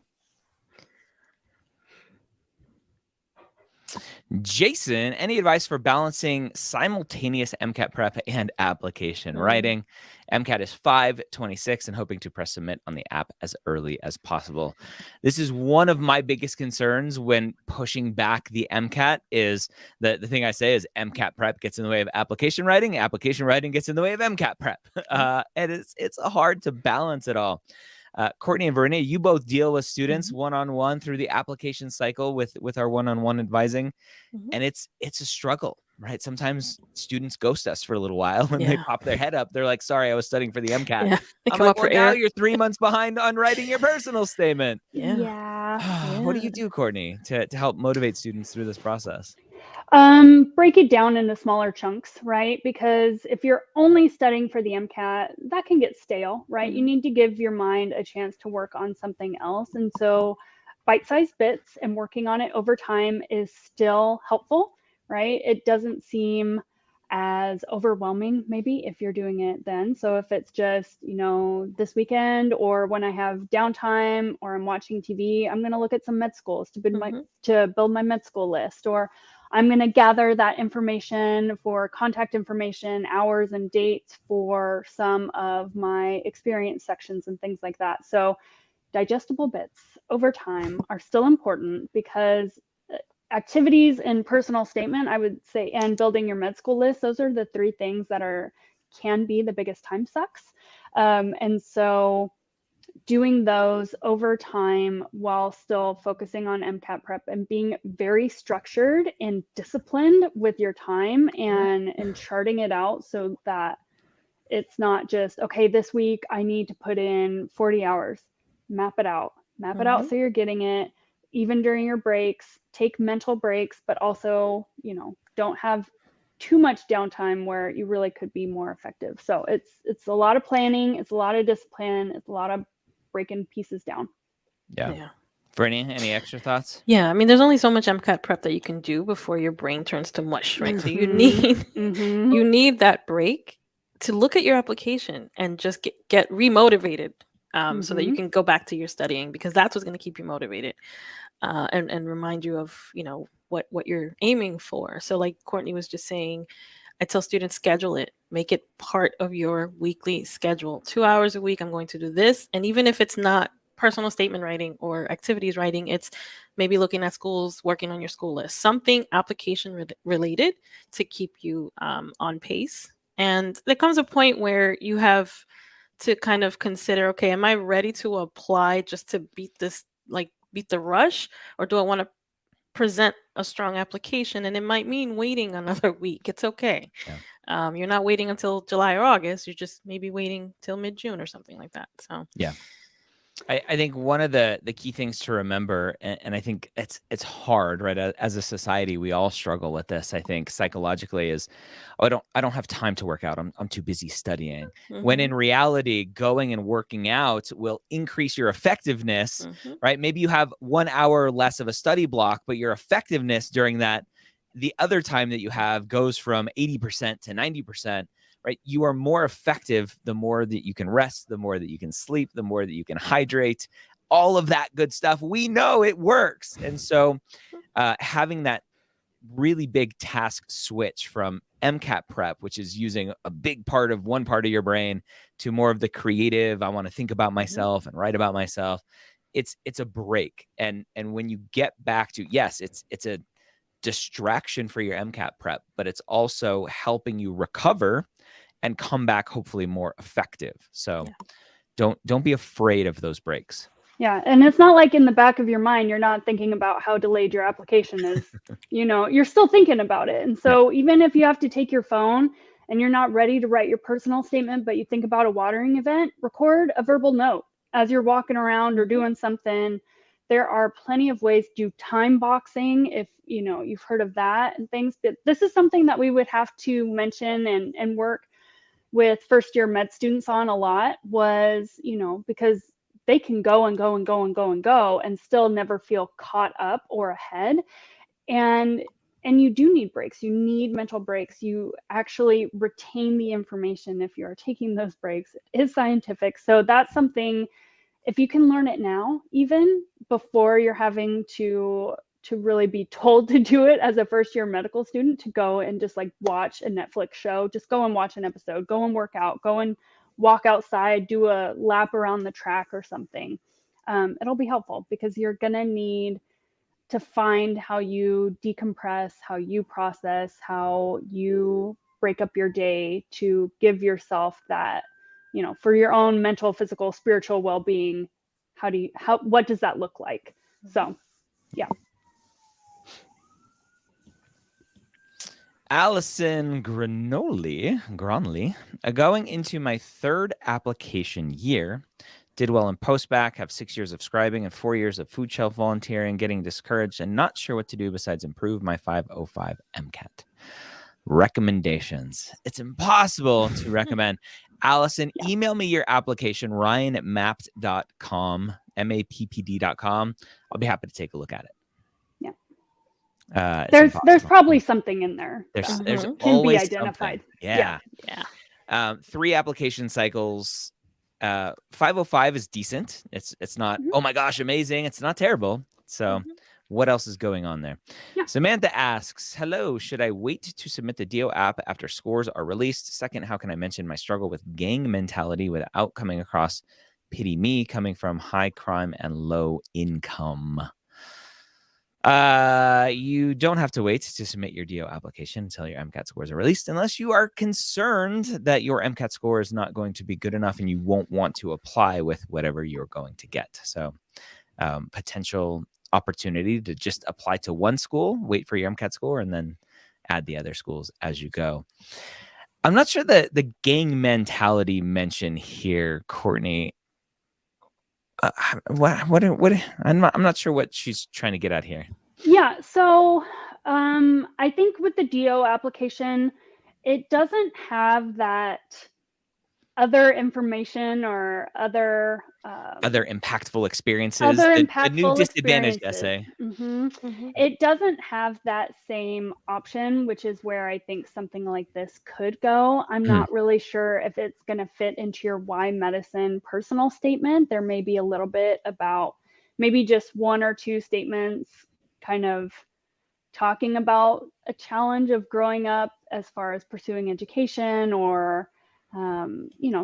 Jason, any advice for balancing simultaneous MCAT prep and application writing? MCAT is 5/26 and hoping to press submit on the app as early as possible. This is one of my biggest concerns when pushing back the MCAT. Is the thing I say is MCAT prep gets in the way of application writing gets in the way of MCAT prep. And it's hard to balance it all. Courtney and Vernia, you both deal with students one-on-one through the application cycle with our one-on-one advising, and it's a struggle, right? Sometimes students ghost us for a little while when they pop their head up. They're like, sorry, I was studying for the MCAT. Yeah, I'm like, well, now you're 3 months behind on writing your personal statement. Yeah. What do you do, Courtney, to help motivate students through this process? Break it down into smaller chunks, right? Because if you're only studying for the MCAT, that can get stale, right? You need to give your mind a chance to work on something else. And so bite-sized bits and working on it over time is still helpful, right? It doesn't seem as overwhelming maybe if you're doing it then. So if it's just, this weekend or when I have downtime or I'm watching TV, I'm going to look at some med schools to build my med school list, or I'm going to gather that information for contact information, hours and dates for some of my experience sections and things like that. So digestible bits over time are still important, because activities and personal statement, I would say, and building your med school list, those are the three things that can be the biggest time sucks. And so doing those over time while still focusing on MCAT prep and being very structured and disciplined with your time and charting it out so that it's not just, okay, this week I need to put in 40 hours. Map it out so you're getting it. Even during your breaks, take mental breaks, but also, don't have too much downtime where you really could be more effective. So it's a lot of planning, it's a lot of discipline, it's a lot of breaking pieces down. Yeah. Brittany, any extra thoughts? Yeah, I mean, there's only so much MCAT prep that you can do before your brain turns to mush, right? So you need you need that break to look at your application and just get remotivated, so that you can go back to your studying, because that's what's going to keep you motivated, and remind you of what you're aiming for. So like Courtney was just saying, I tell students, schedule it, make it part of your weekly schedule. 2 hours a week, I'm going to do this, and even if it's not personal statement writing or activities writing, it's maybe looking at schools, working on your school list, something application related to keep you on pace. And there comes a point where you have to kind of consider, okay, am I ready to apply just to beat the rush, or do I want to present a strong application? And it might mean waiting another week. It's okay. You're not waiting until July or August. You're just maybe waiting till mid-June or something like that. So yeah. I think one of the key things to remember, and I think it's hard, right? As a society, we all struggle with this. I think psychologically is, I don't have time to work out. I'm too busy studying. When in reality, going and working out will increase your effectiveness, right? Maybe you have 1 hour less of a study block, but your effectiveness during that, the other time that you have, goes from 80% to 90%. Right? You are more effective the more that you can rest, the more that you can sleep, the more that you can hydrate, all of that good stuff. We know it works. And so having that really big task switch from MCAT prep, which is using a big part of one part of your brain, to more of the creative, I want to think about myself and write about myself. It's a break. And when you get back to, yes, it's a distraction for your MCAT prep, but it's also helping you recover and come back hopefully more effective. So don't be afraid of those breaks. Yeah, and it's not like in the back of your mind you're not thinking about how delayed your application is. You're still thinking about it. And so even if you have to take your phone and you're not ready to write your personal statement, but you think about a watering event, record a verbal note as you're walking around or doing something. There are plenty of ways to do time boxing, if you've heard of that and things. But this is something that we would have to mention and work with first year med students on a lot, was, because they can go and go and go and go and go and still never feel caught up or ahead. And you do need breaks. You need mental breaks. You actually retain the information if you're taking those breaks. It is scientific. So that's something, if you can learn it now, even before you're having to really be told to do it as a first year medical student, to go and just like watch a Netflix show, just go and watch an episode, go and work out, go and walk outside, do a lap around the track or something. It'll be helpful, because you're going to need to find how you decompress, how you process, how you break up your day to give yourself that, for your own mental, physical, spiritual well-being. What does that look like? So, yeah. Allison Gronley, going into my third application year, Did well in postbac, have 6 years of scribing and 4 years of food shelf volunteering, getting discouraged and not sure what to do besides improve my 505 MCAT. Recommendations. It's impossible to recommend. Allison, email me your application, ryan@mappd.com, mappd.com. I'll be happy to take a look at it. There's probably something in there. There's can always be identified. Something. Yeah. 3 application cycles. 505 is decent. It's not, oh my gosh, amazing. It's not terrible. So what else is going on there? Yeah. Samantha asks, hello, should I wait to submit the DO app after scores are released? Second, how can I mention my struggle with gang mentality without coming across pity me coming from high crime and low income? You don't have to wait to submit your DO application until your MCAT scores are released, unless you are concerned that your MCAT score is not going to be good enough and you won't want to apply with whatever you're going to get. So, potential opportunity to just apply to one school, wait for your MCAT score, and then add the other schools as you go. I'm not sure that the gang mentality mentioned here, Courtney. What I'm not sure what she's trying to get at here. Yeah, so I think with the DO application, it doesn't have that other information or other impactful experiences. The new disadvantaged essay. It doesn't have that same option, which is where I think something like this could go. I'm not really sure if it's going to fit into your why medicine personal statement. There may be a little bit about maybe just 1 or 2 statements kind of talking about a challenge of growing up as far as pursuing education or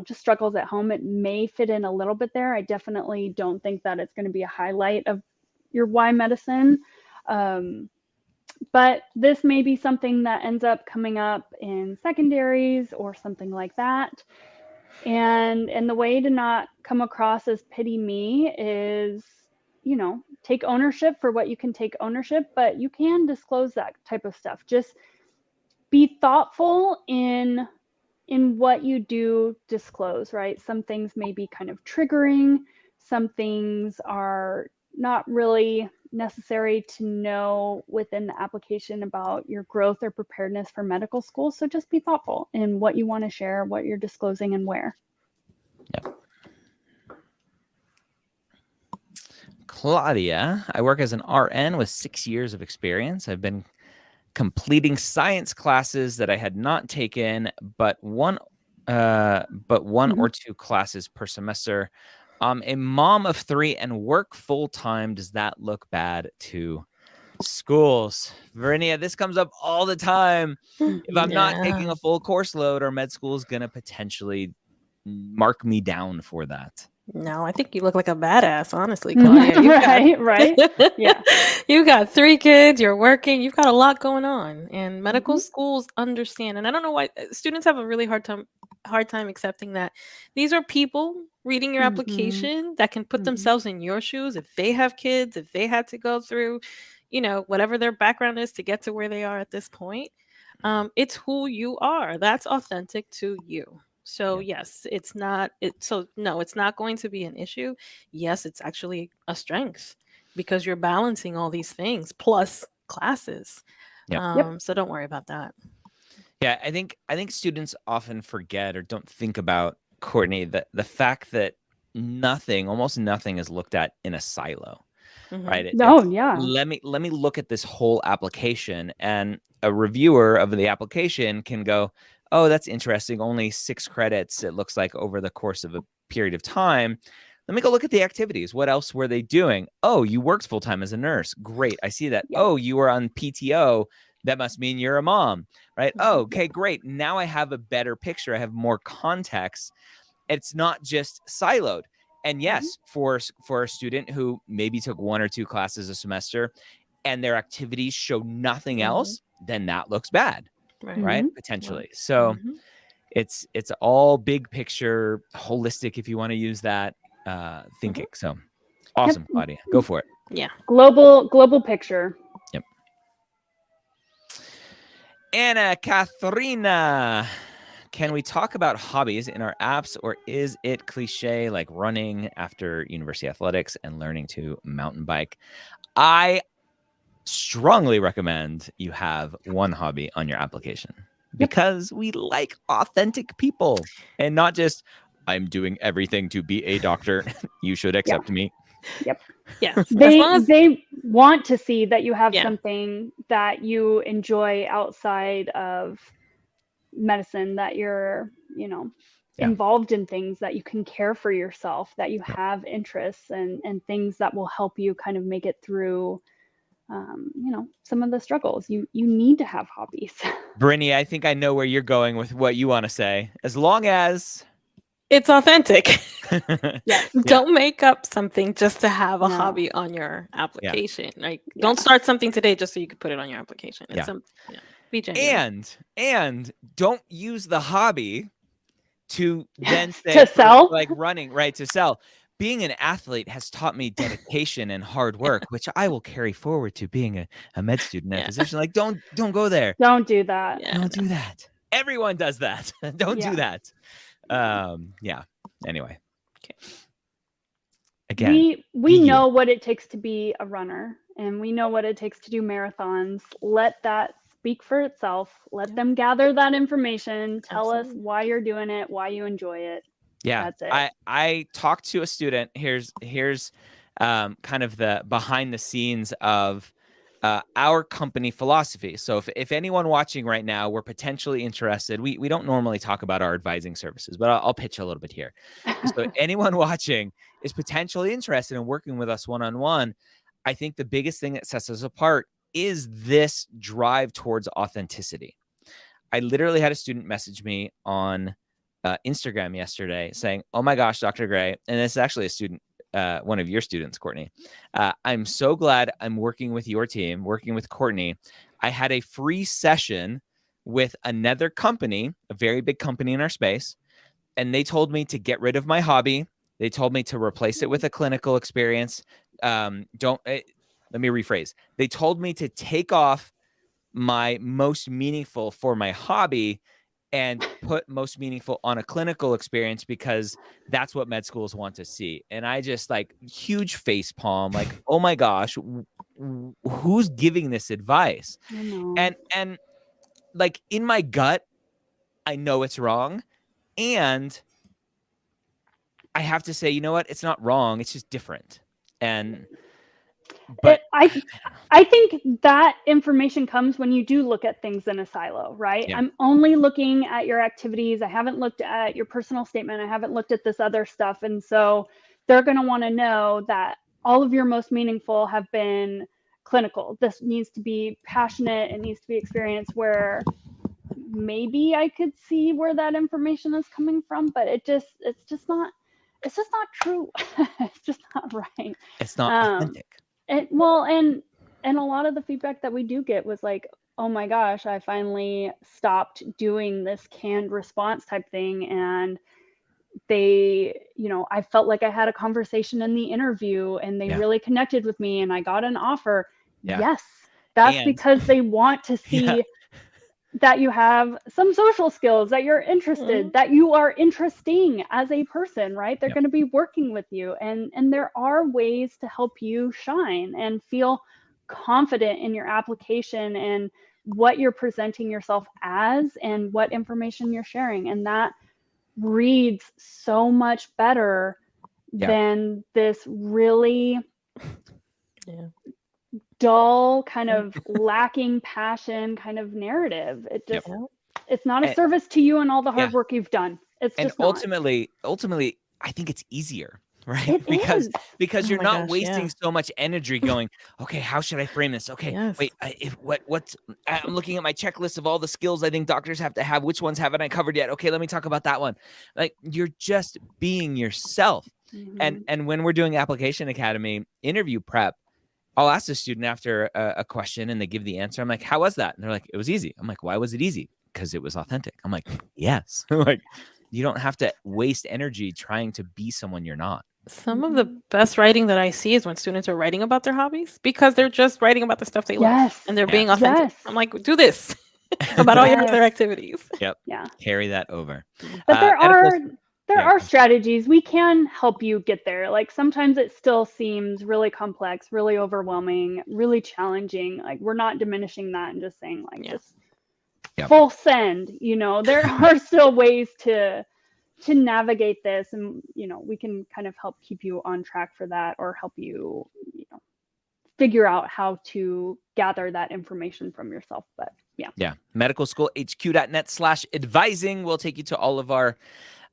just struggles at home. It may fit in a little bit there. I definitely don't think that it's going to be a highlight of your why medicine. But this may be something that ends up coming up in secondaries or something like that. And the way to not come across as pity me is, take ownership for what you can take ownership, but you can disclose that type of stuff. Just be thoughtful in what you do disclose, right? Some things may be kind of triggering. Some things are not really necessary to know within the application about your growth or preparedness for medical school. So just be thoughtful in what you want to share, what you're disclosing, and where. Yep. Claudia, I work as an RN with 6 years of experience. I've been completing science classes that I had not taken, but one or 2 classes per semester. A mom of 3 and work full time. Does that look bad to schools? Verinia, this comes up all the time. If I'm not taking a full course load, our med school is going to potentially mark me down for that. No, I think you look like a badass, honestly, Claudia. Right? Yeah. You got 3 kids, you're working, you've got a lot going on. And medical schools understand. And I don't know why students have a really hard time accepting that these are people reading your application that can put themselves in your shoes if they have kids, if they had to go through, whatever their background is to get to where they are at this point. It's who you are. That's authentic to you. So yes, it's not going to be an issue. Yes, it's actually a strength because you're balancing all these things plus classes. So don't worry about that. Yeah, I think students often forget or don't think about, Courtney, the fact that almost nothing is looked at in a silo. Right? Let me look at this whole application, and a reviewer of the application can go, oh, that's interesting. Only 6 credits, it looks like, over the course of a period of time. Let me go look at the activities. What else were they doing? Oh, you worked full time as a nurse. Great. I see that. Yeah. Oh, you were on PTO. That must mean you're a mom, right? Oh, okay, great. Now I have a better picture. I have more context. It's not just siloed. And yes, for a student who maybe took 1 or 2 classes a semester and their activities show nothing else, then that looks bad. Right? Potentially. So it's all big picture, holistic, if you want to use that thinking. So awesome, Claudia. Go for it. Yeah. Global picture. Yep. Anna Katharina Can we talk about hobbies in our apps, or is it cliche like running after university athletics and learning to mountain bike? I strongly recommend you have one hobby on your application because we like authentic people and not just, I'm doing everything to be a doctor. You should accept me. Yep. Yeah. As They long as they want to see that you have Yeah. something that you enjoy outside of medicine, that you're, involved in things, that you can care for yourself, that you have interests and things that will help you kind of make it through some of the struggles. You need to have hobbies. Brittany, I think I know where you're going with what you want to say. As long as it's authentic. Yes. Don't make up something just to have a No. hobby on your application. Like, Yeah. don't start something today just so you can put it on your application. It's Yeah. Be genuine. And don't use the hobby to then say To sell? like running, right? To sell. Being an athlete has taught me dedication and hard work, which I will carry forward to being a med student and Yeah. physician. Like, don't go there. Don't do that. Yeah. Don't do that. Everyone does that. Don't Yeah. do that. Yeah. Anyway. Okay. Again, we know what it takes to be a runner, and we know what it takes to do marathons. Let that speak for itself. Let them gather that information. Tell us why you're doing it, why you enjoy it. Yeah. That's it. I talked to a student. Here's kind of the behind the scenes of our company philosophy. So if anyone watching right now, we're potentially interested, we don't normally talk about our advising services, but I'll pitch a little bit here. So if anyone watching is potentially interested in working with us one-on-one, I think the biggest thing that sets us apart is this drive towards authenticity. I literally had a student message me on Instagram yesterday saying, "Oh my gosh, Dr. Gray," and this is actually a student, one of your students, Courtney. "I'm so glad I'm working with your team, working with Courtney. I had a free session with another company, a very big company in our space, and they told me to get rid of my hobby. They told me to replace it with a clinical experience. Let me rephrase. They told me to take off my most meaningful for my hobby and put most meaningful on a clinical experience because that's what med schools want to see." And I just like huge face palm, like, oh my gosh, who's giving this advice? I know. And like in my gut, I know it's wrong. And I have to say, you know what? It's not wrong. It's just different. But I think that information comes when you do look at things in a silo, right? Yeah. I'm only looking at your activities. I haven't looked at your personal statement. I haven't looked at this other stuff. And so they're going to want to know that all of your most meaningful have been clinical. This needs to be passionate. It needs to be experienced, where maybe I could see where that information is coming from, but it's just not true. It's just not right. it's not authentic. And a lot of the feedback that we do get was like, oh my gosh, I finally stopped doing this canned response type thing. And they, I felt like I had a conversation in the interview and they really connected with me and I got an offer. Yeah. Yes, that's because they want to see that you have some social skills, that you're interested, that you are interesting as a person, right? They're going to be working with you. And there are ways to help you shine and feel confident in your application and what you're presenting yourself as and what information you're sharing. And that reads so much better than this really dull, kind of lacking passion kind of narrative. It just it's not a service to you and all the hard work you've done. It's and just ultimately I think it's easier, right? It is. Because you're not wasting yeah. so much energy going, okay, how should I frame this? Okay, wait, I'm looking at my checklist of all the skills I think doctors have to have. Which ones haven't I covered yet? Okay, let me talk about that one. Like, you're just being yourself. And when we're doing Application Academy interview prep, I'll ask the student after a question and they give the answer. I'm like, how was that? And they're like, it was easy. I'm like, why was it easy? Because it was authentic. I'm like, yes. Like, you don't have to waste energy trying to be someone you're not. Some of the best writing that I see is when students are writing about their hobbies, because they're just writing about the stuff they love and they're being authentic. I'm like, do this. about all your Yes. other activities. Yep. Yeah. Carry that over. But there Medical- there yeah, are go. strategies. We can help you get there. Like sometimes it still seems really complex, really overwhelming, really challenging. Like we're not diminishing that and just saying like Yeah. just Yep. full send. You know, there are still ways to navigate this, and you know, we can kind of help keep you on track for that, or help you, you know, figure out how to gather that information from yourself. But yeah. medicalschoolhq.net/advising will take you to all of our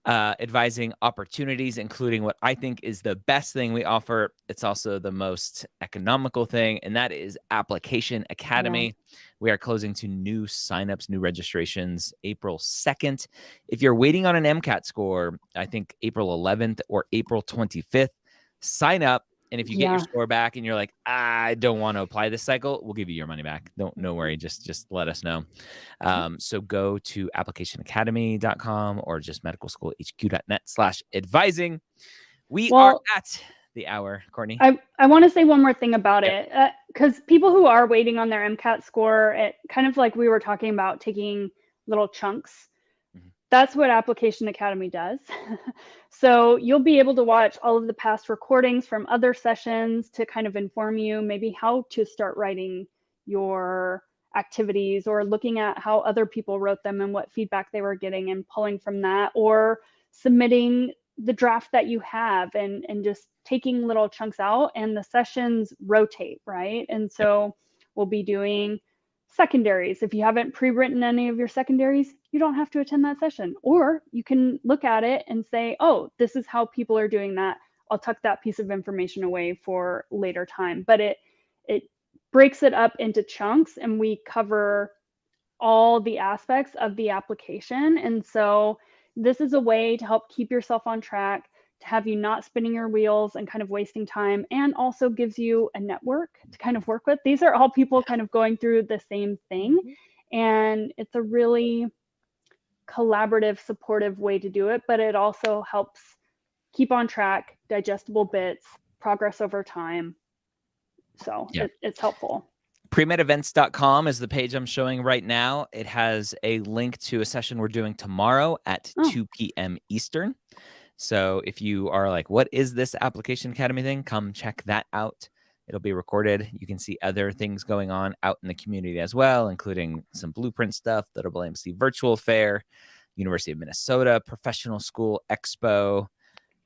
advising opportunities, including what I think is the best thing we offer. It's also the most economical thing, and that is Application Academy. We are closing to new signups, new registrations April 2nd. If you're waiting on an MCAT score, I think April 11th or April 25th, sign up. And if you get your score back and you're like, I don't want to apply this cycle, we'll give you your money back. No worry. Just let us know. So go to applicationacademy.com or just medicalschoolhq.net/advising. We are at the hour, Courtney. I want to say one more thing about it, because people who are waiting on their MCAT score, it kind of like we were talking about taking little chunks. That's what Application Academy does. So you'll be able to watch all of the past recordings from other sessions to kind of inform you maybe how to start writing your activities, or looking at how other people wrote them and what feedback they were getting and pulling from that, or submitting the draft that you have, and just taking little chunks out. And the sessions rotate, right? And so we'll be doing secondaries. If you haven't pre-written any of your secondaries, you don't have to attend that session, or you can look at it and say, oh, this is how people are doing that. I'll tuck that piece of information away for later time. But it breaks it up into chunks, and we cover all the aspects of the application. And so this is a way to help keep yourself on track, to have you not spinning your wheels and kind of wasting time, and also gives you a network to kind of work with. These are all people kind of going through the same thing, and it's a really collaborative, supportive way to do it. But it also helps keep on track, digestible bits, progress over time. So it's helpful. Premedevents.com is the page I'm showing right now. It has a link to a session we're doing tomorrow at 2 p.m. Eastern. So if you are like, what is this Application Academy thing? Come check that out. It'll be recorded. You can see other things going on out in the community as well, including some blueprint stuff, the AAMC Virtual Fair, University of Minnesota Professional School Expo,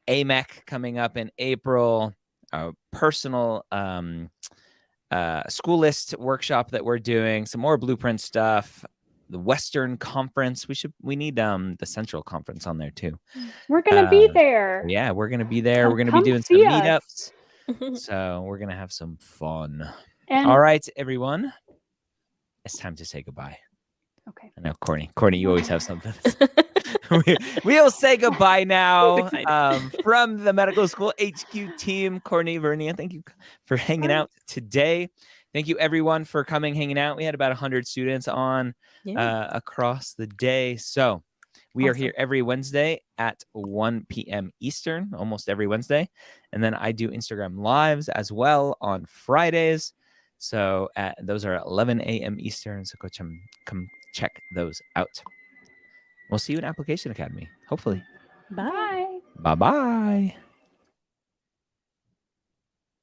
AMEC coming up in April, personal school list workshop that we're doing, some more blueprint stuff, the Western Conference. We need the Central Conference on there too. We're gonna be there. Yeah, we're gonna be there. We're gonna be doing some meetups. So we're gonna have some fun. All right, everyone. It's time to say goodbye. Okay. I know, Courtney, you always have something. We'll say goodbye now. From the Medical School HQ team, Courtney, Vernia, thank you for hanging out today. Thank you, everyone, for coming, hanging out. We had about 100 students on across the day. So we are here every Wednesday at 1 p.m. Eastern, almost every Wednesday. And then I do Instagram Lives as well on Fridays. So those are at 11 a.m. Eastern. So come check those out. We'll see you in Application Academy, hopefully. Bye. Bye. Bye-bye.